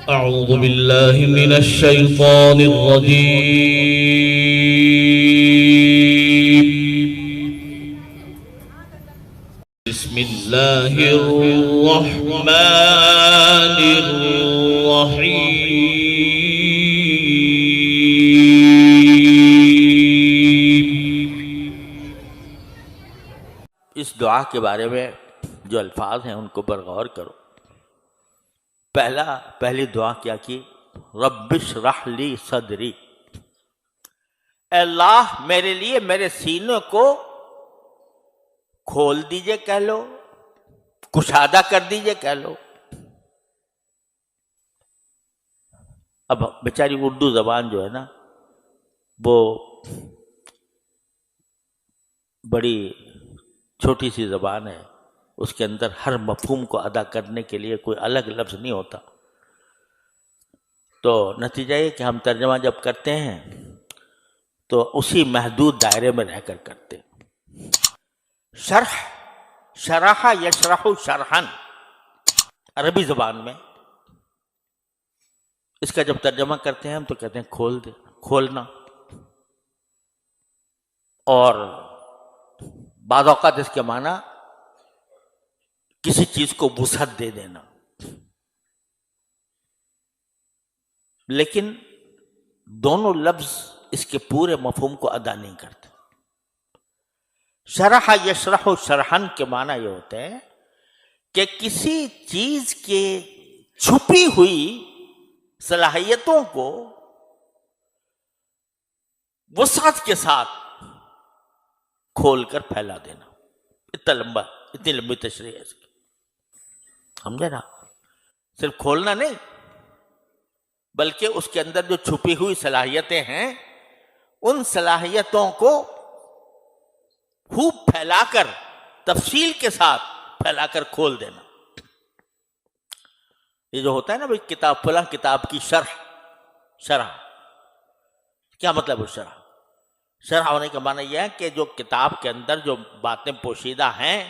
أعوذ بالله من الشيطان الرجيم. بسم الله الرحمن الرحيم. اس دعا کے بارے میں جو الفاظ ہیں ان کو پر غور کرو. پہلی دعا کیا کی؟ رب اشرح لی صدری. اے اللہ میرے لیے میرے سینے کو کھول دیجئے کہہ لو، کشادہ کر دیجئے کہہ لو. اب بیچاری اردو زبان جو ہے نا وہ بڑی چھوٹی سی زبان ہے، اس کے اندر ہر مفہوم کو ادا کرنے کے لیے کوئی الگ لفظ نہیں ہوتا. تو نتیجہ یہ کہ ہم ترجمہ جب کرتے ہیں تو اسی محدود دائرے میں رہ کر کرتے ہیں. شرح یشرح شرحن عربی زبان میں اس کا جب ترجمہ کرتے ہیں ہم تو کہتے ہیں کھولنا. اور بعض اوقات اس کے معنی کسی چیز کو وسعت دے دینا، لیکن دونوں لفظ اس کے پورے مفہوم کو ادا نہیں کرتے. شرح یشرح شرحن کے معنی یہ ہوتے ہیں کہ کسی چیز کے چھپی ہوئی صلاحیتوں کو وسعت کے ساتھ کھول کر پھیلا دینا. اتنی لمبی تشریح ہے اس کی، سمجھے نا؟ صرف کھولنا نہیں بلکہ اس کے اندر جو چھپی ہوئی صلاحیتیں ہیں ان صلاحیتوں کو خوب پھیلا کر تفصیل کے ساتھ پھیلا کر کھول دینا. یہ جو ہوتا ہے نا بھائی کتاب فلاں کتاب کی شرح کیا مطلب ہے؟ شرح ہونے کا معنی یہ ہے کہ جو کتاب کے اندر جو باتیں پوشیدہ ہیں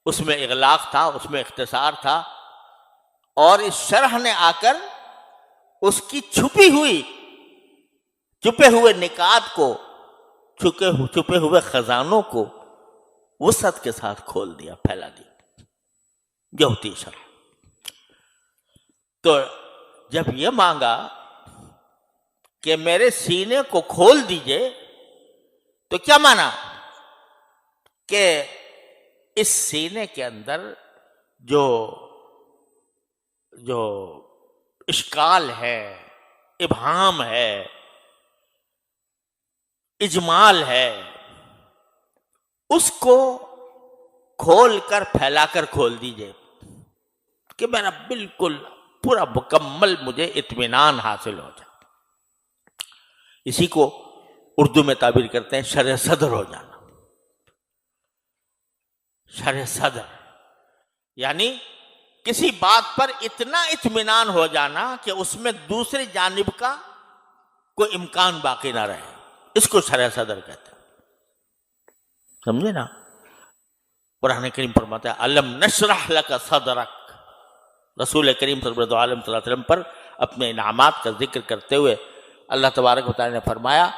اس میں اغلاق تھا، اس میں اختصار تھا، اور اس شرح نے آ کر اس کی چھپے ہوئے نکات کو، چھپے ہوئے خزانوں کو وسعت کے ساتھ کھول دیا، پھیلا دیا. یہ ہوتی شرح. تو جب یہ مانگا کہ میرے سینے کو کھول دیجئے تو کیا مانا کہ اس سینے کے اندر جو اشکال ہے، ابہام ہے، اجمال ہے، اس کو کھول کر پھیلا کر کھول دیجئے کہ میرا بالکل پورا مکمل مجھے اطمینان حاصل ہو جائے. اسی کو اردو میں تعبیر کرتے ہیں شرح صدر ہو جانا. شرح صدر یعنی کسی بات پر اتنا اطمینان ہو جانا کہ اس میں دوسری جانب کا کوئی امکان باقی نہ رہے. اس کو شرح صدر کہتے ہیں. سمجھے نا؟ قرآن کریم فرماتا ہے الم نشرح لک صدرک. رسول کریم صلی اللہ علیہ وسلم پر اپنے انعامات کا ذکر کرتے ہوئے اللہ تبارک و تعالی نے فرمایا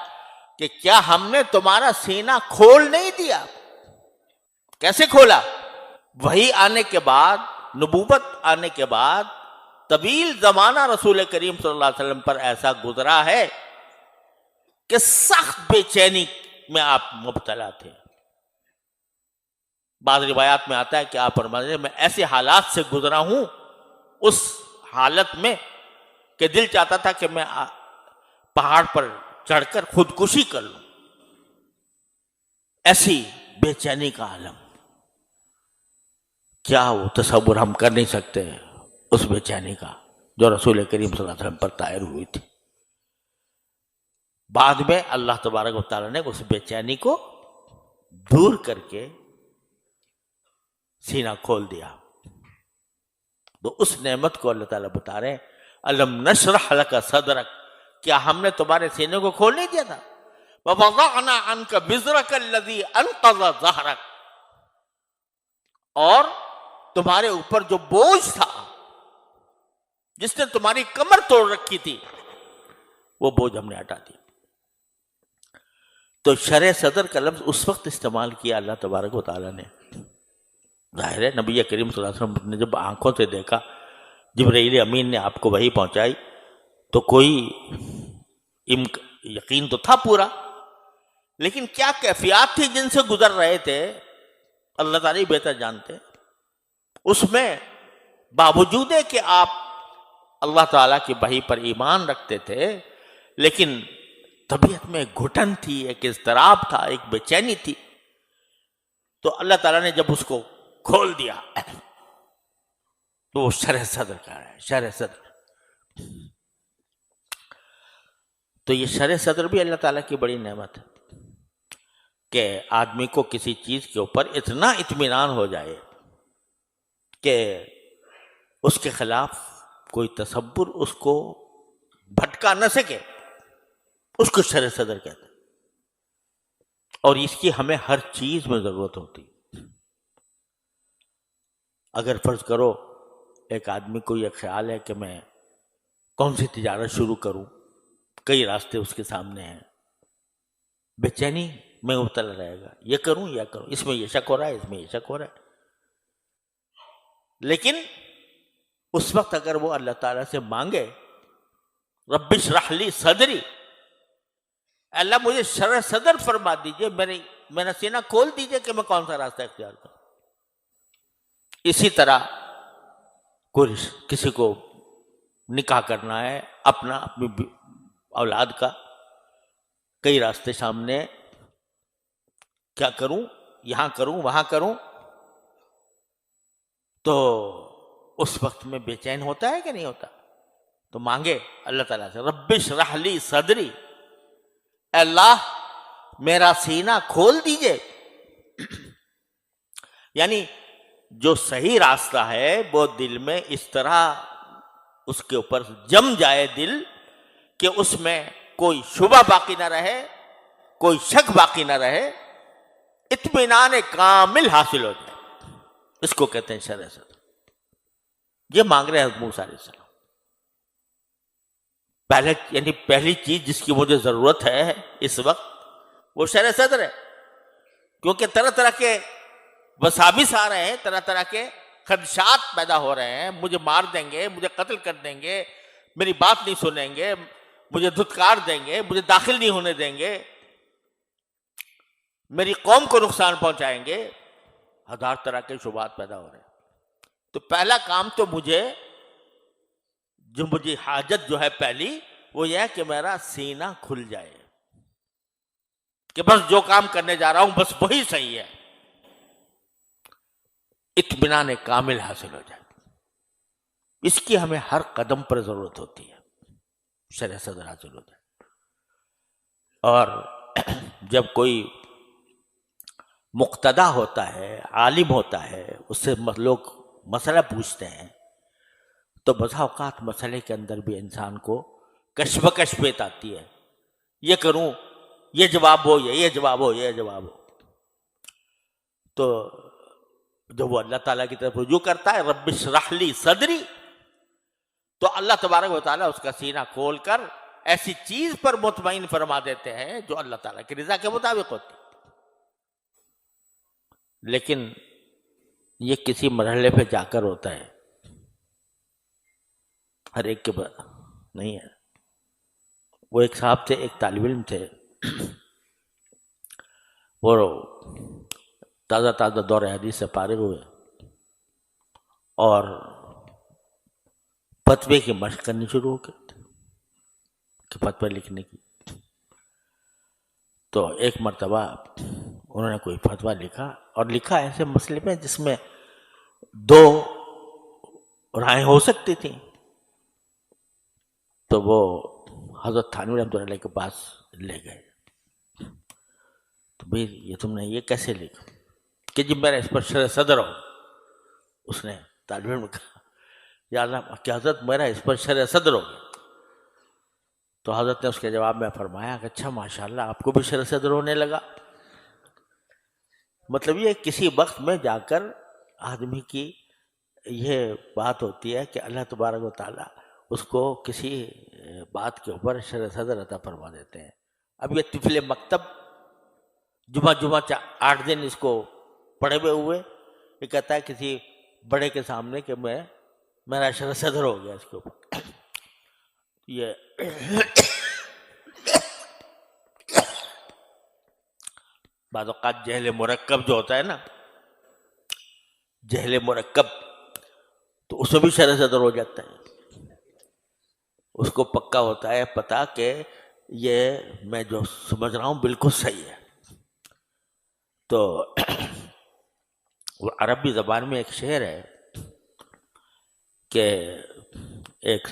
کہ کیا ہم نے تمہارا سینہ کھول نہیں دیا؟ کیسے کھولا؟ وحی آنے کے بعد، نبوت آنے کے بعد طویل زمانہ رسول کریم صلی اللہ علیہ وسلم پر ایسا گزرا ہے کہ سخت بے چینی میں آپ مبتلا تھے. بعض روایات میں آتا ہے کہ آپ فرماتے ہیں میں ایسے حالات سے گزرا ہوں، اس حالت میں کہ دل چاہتا تھا کہ میں پہاڑ پر چڑھ کر خودکشی کر لوں. ایسی بے چینی کا عالم، کیا وہ تصور ہم کر نہیں سکتے اس بے چینی کا جو رسول کریم صلی اللہ علیہ وسلم پر طائر ہوئی تھی. بعد میں اللہ تبارک و تعالیٰ نے اس بے چینی کو دور کر کے سینہ کھول دیا. تو اس نعمت کو اللہ تعالیٰ بتا رہے ہیں الم نشرح لک صدرک، کیا ہم نے تمہارے سینے کو کھول نہیں دیا تھا؟ وَوَضَعْنَا عَنْكَ وِزْرَكَ الَّذِي أَنْقَضَ ظَهْرَكَ، اور تمہارے اوپر جو بوجھ تھا جس نے تمہاری کمر توڑ رکھی تھی، وہ بوجھ ہم نے ہٹا دی۔ تو شرح صدر کا لفظ اس وقت استعمال کیا اللہ تبارک و تعالیٰ نے، ظاہر ہے نبی کریم صلی اللہ علیہ وسلم نے جب آنکھوں سے دیکھا، جبرائیل امین نے آپ کو وحی پہنچائی، تو کوئی یقین تو تھا پورا، لیکن کیا کیفیات تھی جن سے گزر رہے تھے اللہ تعالیٰ ہی بہتر جانتے۔ اس میں باوجود ہے کہ آپ اللہ تعالیٰ کی وحی پر ایمان رکھتے تھے، لیکن طبیعت میں ایک گھٹن تھی، ایک اضطراب تھا، ایک بے چینی تھی۔ تو اللہ تعالیٰ نے جب اس کو کھول دیا تو وہ شرح صدر کہہ رہا ہے، شرح صدر۔ تو یہ شرح صدر بھی اللہ تعالیٰ کی بڑی نعمت ہے کہ آدمی کو کسی چیز کے اوپر اتنا اطمینان ہو جائے کہ اس کے خلاف کوئی تصور اس کو بھٹکا نہ سکے، اس کو شرح صدر کہتے ہیں۔ اور اس کی ہمیں ہر چیز میں ضرورت ہوتی۔ اگر فرض کرو ایک آدمی کو یہ خیال ہے کہ میں کون سی تجارت شروع کروں، کئی راستے اس کے سامنے ہیں، بے چینی میں مبتلا رہے گا، یہ کروں یا کروں، اس میں یہ شک ہو رہا ہے، اس میں یہ شک ہو رہا ہے۔ لیکن اس وقت اگر وہ اللہ تعالیٰ سے مانگے رب اشرح لی صدری، اللہ مجھے شرح صدر فرما دیجئے، میرا سینہ کھول دیجئے کہ میں کون سا راستہ اختیار کروں۔ اسی طرح کسی کو نکاح کرنا ہے اپنی اولاد کا، کئی راستے سامنے، کیا کروں، یہاں کروں وہاں کروں، تو اس وقت میں بے چین ہوتا ہے کہ نہیں ہوتا؟ تو مانگے اللہ تعالیٰ سے رب اشرح لی صدری، اے اللہ میرا سینہ کھول دیجئے۔ یعنی جو صحیح راستہ ہے وہ دل میں اس طرح اس کے اوپر جم جائے دل کہ اس میں کوئی شبہ باقی نہ رہے، کوئی شک باقی نہ رہے، اطمینان کامل حاصل ہو جائے، اس کو کہتے ہیں شرح صدر۔ یہ مانگ رہے ہیں حضرت موسیٰ علیہ السلام۔ پہلی چیز جس کی مجھے ضرورت ہے اس وقت وہ شرح صدر ہے، کیونکہ طرح طرح کے وساوس آ رہے ہیں، طرح طرح کے خدشات پیدا ہو رہے ہیں، مجھے مار دیں گے، مجھے قتل کر دیں گے، میری بات نہیں سنیں گے، مجھے دھتکار دیں گے، مجھے داخل نہیں ہونے دیں گے، میری قوم کو نقصان پہنچائیں گے، ہزار طرح کے شبہات پیدا ہو رہے ہیں۔ تو پہلا کام تو مجھے حاجت جو ہے پہلی وہ یہ ہے کہ میرا سینہ کھل جائے، کہ بس جو کام کرنے جا رہا ہوں بس وہی صحیح ہے، اطمینان کامل حاصل ہو جائے۔ اس کی ہمیں ہر قدم پر ضرورت ہوتی ہے، شرح صدر حاصل ہو جائے۔ اور جب کوئی مقتدی ہوتا ہے، عالم ہوتا ہے، اس سے لوگ مسئلہ پوچھتے ہیں، تو بسا اوقات مسئلے کے اندر بھی انسان کو کشمکش پیت آتی ہے، یہ کروں، یہ جواب ہو، یہ جواب ہو، یہ جواب ہو۔ تو جب وہ اللہ تعالیٰ کی طرف رجوع کرتا ہے رب اشرح لی صدری، تو اللہ تبارک و تعالیٰ اس کا سینہ کھول کر ایسی چیز پر مطمئن فرما دیتے ہیں جو اللہ تعالیٰ کی رضا کے مطابق ہوتی ہے۔ لیکن یہ کسی مرحلے پہ جا کر ہوتا ہے، ہر ایک کے بعد نہیں ہے۔ وہ ایک صاحب تھے، ایک طالب علم تھے، وہ تازہ دور حدیث سے فارغ ہوئے اور فتوے کی مشق کرنی شروع ہو گئی کہ فتوے لکھنے کی۔ تو ایک مرتبہ انہوں نے کوئی فتویٰ لکھا، اور لکھا ایسے مسئلے میں جس میں دو رائے ہو سکتی تھیں۔ تو وہ حضرت تھانوی رحمۃ اللہ علیہ کے پاس لے گئے، تو بھئی یہ تم نے یہ کیسے لکھا کہ جب میرا اس پر شرح صدر ہو؟ اس نے طالب علم کہا یا اللہ کہ حضرت میرا اس پر شرح صدر ہو۔ تو حضرت نے اس کے جواب میں فرمایا کہ اچھا ماشاءاللہ آپ کو بھی شرح صدر ہونے لگا۔ مطلب یہ کسی وقت میں جا کر آدمی کی یہ بات ہوتی ہے کہ اللہ تبارک و تعالیٰ اس کو کسی بات کے اوپر شرح صدر عطا فرما دیتے ہیں. اب یہ طفل مکتب جمعہ 8 دن اس کو پڑھے ہوئے ہوئے، یہ کہتا ہے کسی بڑے کے سامنے کہ میرا شرح صدر ہو گیا اس کے اوپر. یہ بعض اوقات جہل مرکب جو ہوتا ہے نا، جہل مرکب، تو اس میں بھی شرح صدر ہو جاتا ہے. اس کو پکا ہوتا ہے پتا کہ یہ میں جو سمجھ رہا ہوں بالکل صحیح ہے. تو عربی زبان میں ایک شعر ہے کہ ایک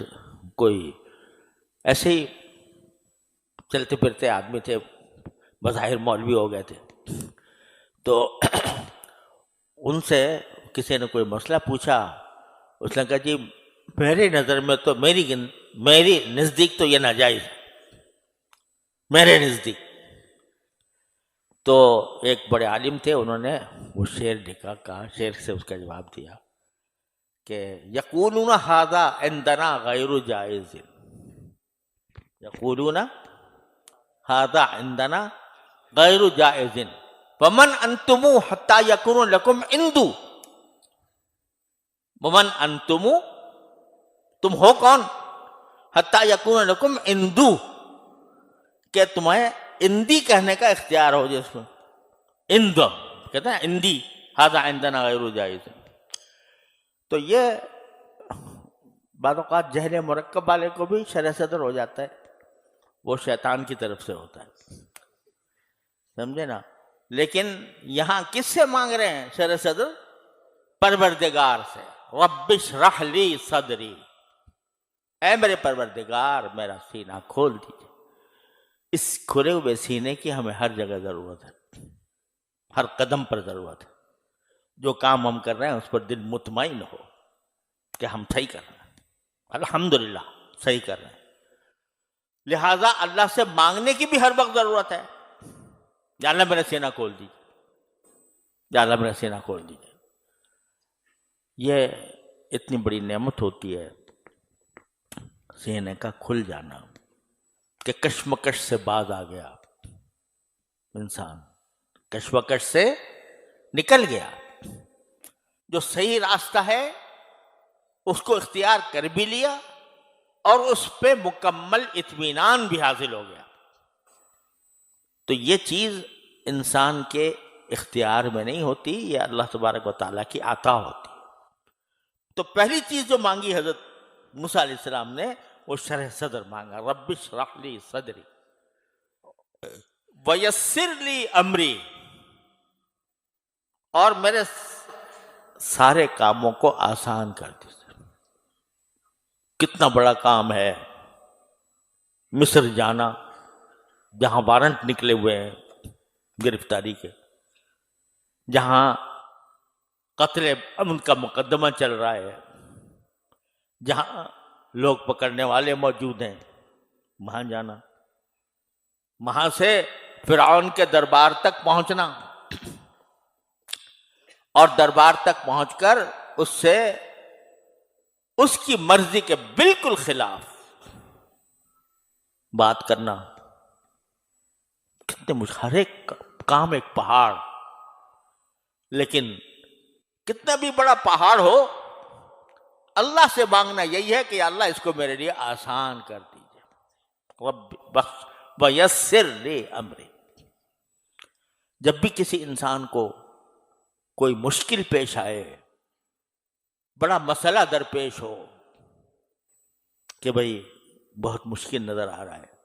کوئی ایسے ہی چلتے پھرتے آدمی تھے، بظاہر مولوی ہو گئے تھے، تو ان سے کسی نے کوئی مسئلہ پوچھا. اس نے کہا جی میری نظر میں تو میری نزدیک تو یہ ناجائز ہے، میرے نزدیک. تو ایک بڑے عالم تھے، انہوں نے وہ شعر لکھا، کہا، شعر سے اس کا جواب دیا کہ یقولون ھذا عندنا غیر جائز، یقولون ھذا عندنا غیر جائز ومن انتم حتی یکون لکم عندو. ومن انتم، تم ہو کون؟ حتی یکون لکم عندو، کہ تمہیں اندی کہنے کا اختیار ہو. جس میں اند کہتے ہیں اندی، ھذا عندنا غیر جائز. تو یہ بعض اوقات جہل مرکب والے کو بھی شرح صدر ہو جاتا ہے، وہ شیطان کی طرف سے ہوتا ہے، سمجھے نا. لیکن یہاں کس سے مانگ رہے ہیں شرح صدر؟ پروردگار سے. رب اشرح لی صدری، اے میرے پروردگار میرا سینہ کھول دیجیے. اس کھلے ہوئے سینے کی ہمیں ہر جگہ ضرورت ہے، ہر قدم پر ضرورت ہے. جو کام ہم کر رہے ہیں اس پر دل مطمئن ہو کہ ہم صحیح کر رہے ہیں، الحمدللہ صحیح کر رہے ہیں. لہٰذا اللہ سے مانگنے کی بھی ہر وقت ضرورت ہے. یا اللہ میرا سینہ کھول دیجیے، یا اللہ میرا سینہ کھول دیجیے. یہ اتنی بڑی نعمت ہوتی ہے سینے کا کھل جانا، کہ کشمکش سے باز آ گیا انسان، کشمکش سے نکل گیا. جو صحیح راستہ ہے اس کو اختیار کر بھی لیا اور اس پہ مکمل اطمینان بھی حاصل ہو گیا. تو یہ چیز انسان کے اختیار میں نہیں ہوتی، یہ اللہ تبارک و تعالیٰ کی عطا ہوتی. تو پہلی چیز جو مانگی حضرت موسیٰ علیہ السلام نے، وہ شرح صدر مانگا. رب اشرح لی صدری ویسر لی امری، اور میرے سارے کاموں کو آسان کر دیجیے. کتنا بڑا کام ہے مصر جانا، جہاں وارنٹ نکلے ہوئے ہیں گرفتاری کے، جہاں قتل امن کا مقدمہ چل رہا ہے، جہاں لوگ پکڑنے والے موجود ہیں، وہاں جانا، وہاں سے فرعون کے دربار تک پہنچنا، اور دربار تک پہنچ کر اس سے اس کی مرضی کے بالکل خلاف بات کرنا. کتنے ہر ایک کام ایک پہاڑ، لیکن کتنا بھی بڑا پہاڑ ہو، اللہ سے مانگنا یہی ہے کہ اللہ اس کو میرے لیے آسان کر دیجیے. رب ویسر لی امری. جب بھی کسی انسان کو کوئی مشکل پیش آئے، بڑا مسئلہ درپیش ہو کہ بھئی بہت مشکل نظر آ رہا ہے،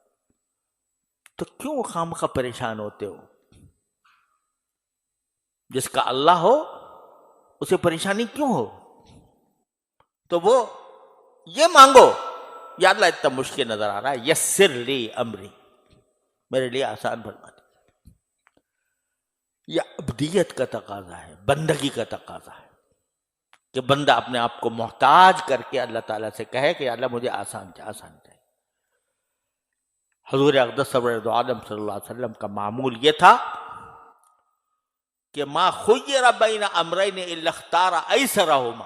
تو کیوں خامخواہ پریشان ہوتے ہو؟ جس کا اللہ ہو اسے پریشانی کیوں ہو؟ تو وہ یہ مانگو، یا اللہ اتنا مشکل نظر آ رہا ہے، یسر لی امری، میرے لیے آسان فرما دے. یہ عبدیت کا تقاضا ہے، بندگی کا تقاضا ہے، کہ بندہ اپنے آپ کو محتاج کر کے اللہ تعالیٰ سے کہے کہ اللہ مجھے آسان چاہیے. حضور اقدس سرور عالم صلی اللہ علیہ وسلم کا معمول یہ تھا کہ ما خیر بین امرین الا اختار ایسرہما،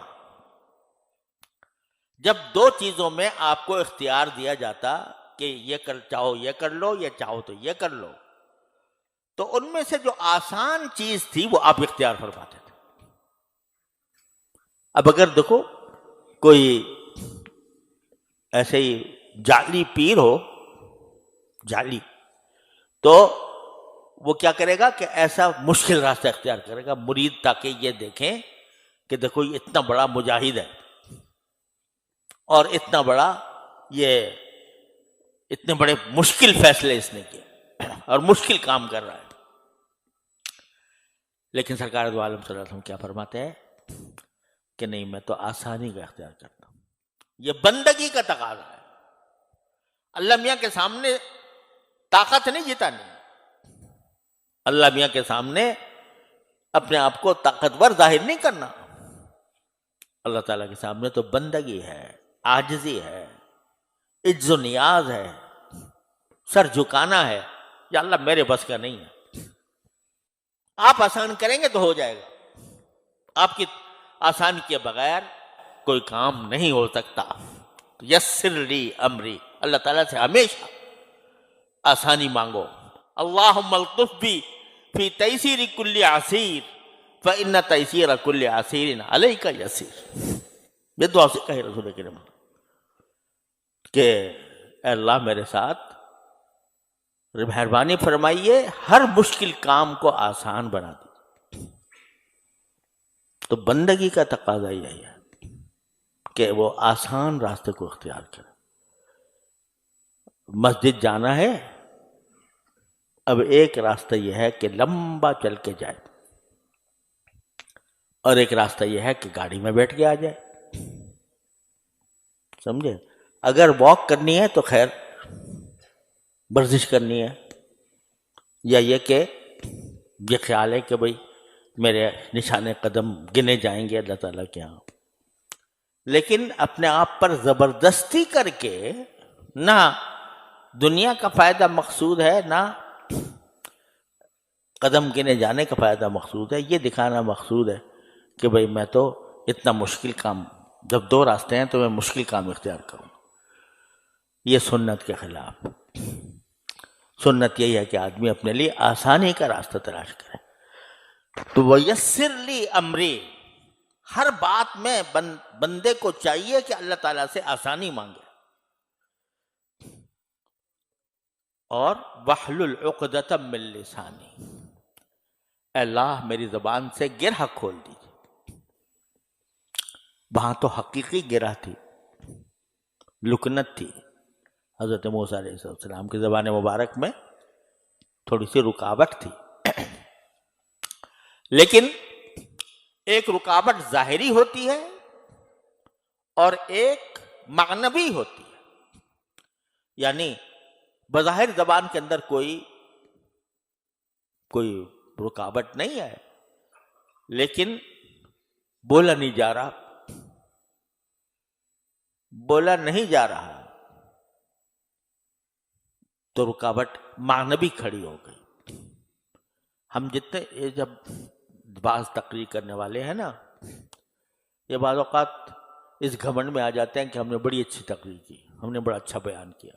جب دو چیزوں میں آپ کو اختیار دیا جاتا کہ یہ چاہو یہ کر لو، یہ چاہو تو یہ کر لو، تو ان میں سے جو آسان چیز تھی وہ آپ اختیار فرماتے تھے۔ اب اگر دیکھو کوئی ایسے ہی جعلی پیر ہو، جعلی، تو وہ کیا کرے گا کہ ایسا مشکل راستہ اختیار کرے گا مرید، تاکہ یہ دیکھیں کہ دیکھو یہ اتنا بڑا مجاہد ہے اور اتنا بڑا، یہ اتنے بڑے مشکل فیصلے اس نے کیے اور مشکل کام کر رہا ہے۔ لیکن سرکار دو عالم صلی اللہ علیہ وسلم کیا فرماتے ہیں کہ نہیں، میں تو آسانی کا اختیار کرتا ہوں، یہ بندگی کا تقاضا ہے۔ اللہ میاں کے سامنے طاقت نہیں جتانی، اللہ میاں کے سامنے اپنے آپ کو طاقتور ظاہر نہیں کرنا، اللہ تعالیٰ کے سامنے تو بندگی ہے، عاجزی ہے، عجز و نیاز ہے، سر جھکانا ہے، یا اللہ میرے بس کا نہیں ہے، آپ آسان کریں گے تو ہو جائے گا، آپ کی آسان کے بغیر کوئی کام نہیں ہو سکتا۔ یسر لی امری، اللہ تعالیٰ سے ہمیشہ آسانی مانگو۔ اللہم الطف بی فی تیسیر کل عسیر فإن تیسیر کل عسیر علیک یسیر، یہ دعا سے کہے رسول کریم کہ اے اللہ میرے ساتھ مہربانی فرمائیے، ہر مشکل کام کو آسان بنا دیجیے۔ تو بندگی کا تقاضا یہی ہے کہ وہ آسان راستے کو اختیار کرے۔ مسجد جانا ہے، اب ایک راستہ یہ ہے کہ لمبا چل کے جائے، اور ایک راستہ یہ ہے کہ گاڑی میں بیٹھ کے آ جائے، سمجھے؟ اگر واک کرنی ہے تو خیر ورزش کرنی ہے، یا یہ کہ یہ خیال ہے کہ بھئی میرے نشانے قدم گنے جائیں گے اللہ تعالیٰ کے ہاں، لیکن اپنے آپ پر زبردستی کر کے نہ دنیا کا فائدہ مقصود ہے، نہ قدم گنے جانے کا فائدہ مقصود ہے، یہ دکھانا مقصود ہے کہ بھئی میں تو اتنا مشکل کام، جب دو راستے ہیں تو میں مشکل کام اختیار کروں۔ یہ سنت کے خلاف۔ سنت یہی ہے کہ آدمی اپنے لیے آسانی کا راستہ تلاش کرے۔ تو وَيَسِّرْ لِي أَمْرِي، ہر بات میں بندے کو چاہیے کہ اللہ تعالیٰ سے آسانی مانگے، اور وَاحْلُلْ عُقْدَةً مِّن لِّسَانِي، اے اللہ میری زبان سے گرہ کھول دیجیے۔ وہاں تو حقیقی گرہ تھی، لکنت تھی، حضرت موسیٰ علیہ السلام کی زبان مبارک میں تھوڑی سی رکاوٹ تھی، لیکن ایک رکاوٹ ظاہری ہوتی ہے اور ایک معنوی ہوتی ہے، یعنی بظاہر زبان کے اندر کوئی رکاوٹ نہیں ہے، لیکن بولا نہیں جا رہا تو رکاوٹ معنوی کھڑی ہو گئی۔ ہم جتنے یہ جب بعض تقریر کرنے والے ہیں نا، یہ بعض اوقات اس گھمنڈ میں آ جاتے ہیں کہ ہم نے بڑی اچھی تقریر کی، ہم نے بڑا اچھا بیان کیا،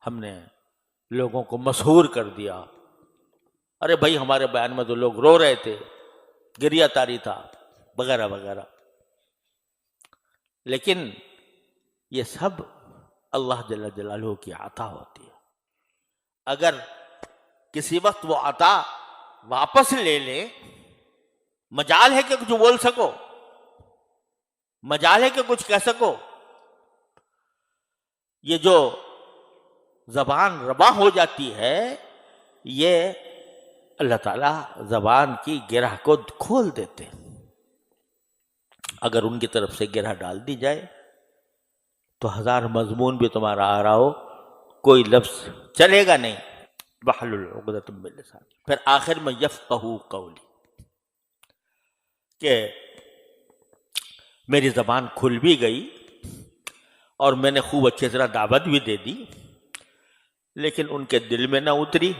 ہم نے لوگوں کو مسحور کر دیا، ارے بھائی ہمارے بیان میں تو لوگ رو رہے تھے، گریہ تاری تھا، وغیرہ وغیرہ۔ لیکن یہ سب اللہ جل جلالہ کی عطا ہوتی ہے۔ اگر کسی وقت وہ عطا واپس لے لے، مجال ہے کہ کچھ بول سکو، مجال ہے کہ کچھ کہہ سکو، یہ جو زبان ربا ہو جاتی ہے، یہ اللہ تعالیٰ زبان کی گرہ کو کھول دیتے ہیں۔ اگر ان کی طرف سے گرہ ڈال دی جائے تو ہزار مضمون بھی تمہارا آ رہا ہو، کوئی لفظ چلے گا نہیں۔ وَاحْلُلْ عُقْدَةً مِّن لِّسَانِي، پھر آخر میں یفقہوا قولی، کہ میری زبان کھل بھی گئی اور میں نے خوب اچھی طرح دعوت بھی دے دی، لیکن ان کے دل میں نہ اتری،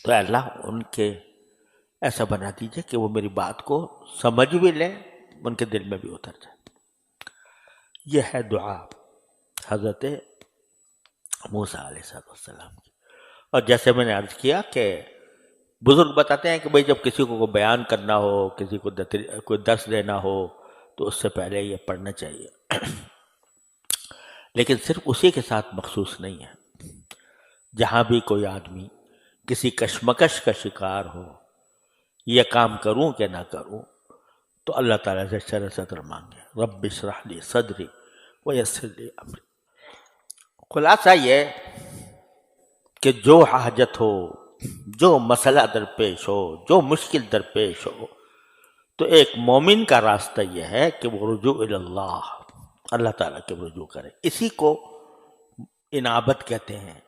تو اللہ ان کے ایسا بنا دیجئے کہ وہ میری بات کو سمجھ بھی لیں، ان کے دل میں بھی اتر جائے۔ یہ ہے دعا حضرت موسیٰ علیہ السلام کی. اور جیسے میں نے عرض کیا کہ بزرگ بتاتے ہیں کہ بھئی جب کسی کو بیان کرنا ہو، کسی کو کوئی درس دینا ہو تو اس سے پہلے یہ پڑھنا چاہیے. لیکن صرف اسی کے ساتھ مخصوص نہیں ہے. جہاں بھی کوئی آدمی کسی کشمکش کا شکار ہو، یہ کام کروں کہ نہ کروں، تو اللہ تعالیٰ سے شرح صدر مانگے، رب اشرح لی صدری ویسر لی امری. خلاصہ یہ کہ جو حاجت ہو، جو مسئلہ درپیش ہو، جو مشکل درپیش ہو، تو ایک مومن کا راستہ یہ ہے کہ وہ رجوع اللہ، اللہ تعالیٰ کے رجوع کرے. اسی کو انابت کہتے ہیں،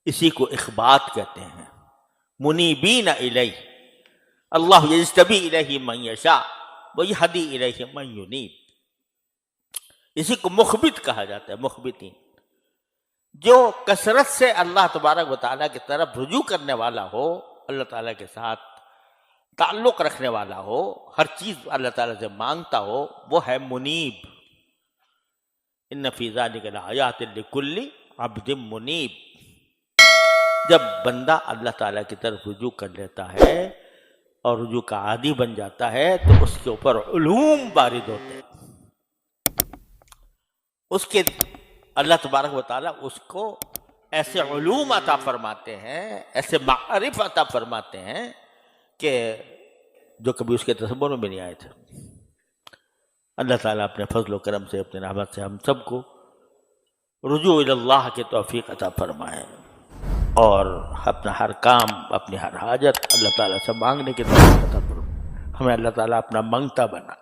اسی کو اخبات کہتے ہیں. منیبین الیہ، اللہ یجتبی الیہ من یشاء ویہدی الیہ من ینیب. اسی کو مخبت کہا جاتا ہے، مخبتین، جو کثرت سے اللہ تبارک و تعالیٰ کی طرف رجوع کرنے والا ہو، اللہ تعالیٰ کے ساتھ تعلق رکھنے والا ہو، ہر چیز اللہ تعالیٰ سے مانگتا ہو، وہ ہے منیب. ان فی ذلک لآیات لکل عبد منیب. جب بندہ اللہ تعالیٰ کی طرف رجوع کر لیتا ہے اور رجوع کا عادی بن جاتا ہے تو اس کے اوپر علوم وارد ہوتے ہیں. اس کے اللہ تبارک و تعالیٰ اس کو ایسے علوم عطا فرماتے ہیں، ایسے معارف عطا فرماتے ہیں کہ جو کبھی اس کے تصور میں بھی نہیں آئے تھے. اللہ تعالیٰ اپنے فضل و کرم سے، اپنے رحمت سے ہم سب کو رجوع اللہ کی توفیق عطا فرمائے اور اپنا ہر کام، اپنی ہر حاجت اللہ تعالیٰ سے مانگنے کی توفیق عطا فرمائے. ہمیں اللہ تعالیٰ اپنا منگتا بنا.